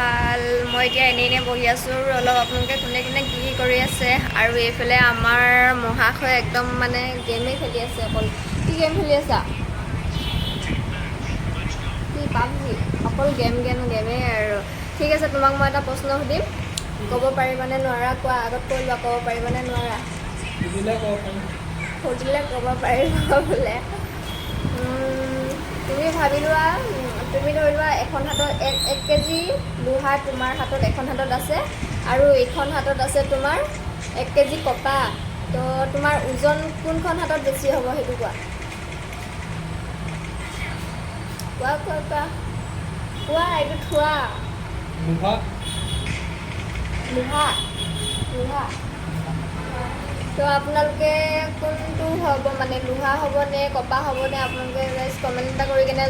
ভাল। মই এতিয়া এনেই বহি আছোঁ অলপ। আপোনালোকে কোনে কোনে কি কৰি আছে? আৰু এইফালে আমাৰ মহাশয় একদম মানে গেমেই খেলি আছে অকল। কি গেম খেলি আছা? কি পাবজি? অকল গেমেই আৰু। ঠিক আছে, তোমাক মই এটা প্ৰশ্ন সুধিম, ক'ব পাৰিবানে নোৱাৰা? কোৱা, আগত কৈ লোৱা, ক'ব পাৰিবানে নোৱাৰা? সুধিলে ক'ব পাৰিবা বোলে। তুমি ভাবি লোৱা, তুমি ধৰি লোৱা এখন হাতত এক কেজি লোহা তোমাৰ হাতত এখন হাতত আছে, আৰু এইখন হাতত আছে তোমাৰ 1 কেজি কপা। তো তোমাৰ ওজন কোনখন হাতত বেছি হ'ব সেইটো কোৱা। কোৱা এইটো থোৱা। লোহা। তো আপোনালোকে কোনটো হ'ব, মানে লোহা হ'ব নে কপা হ'ব নে? আপোনালোকে জাষ্ট কমেণ্ট এটা কৰি কিনে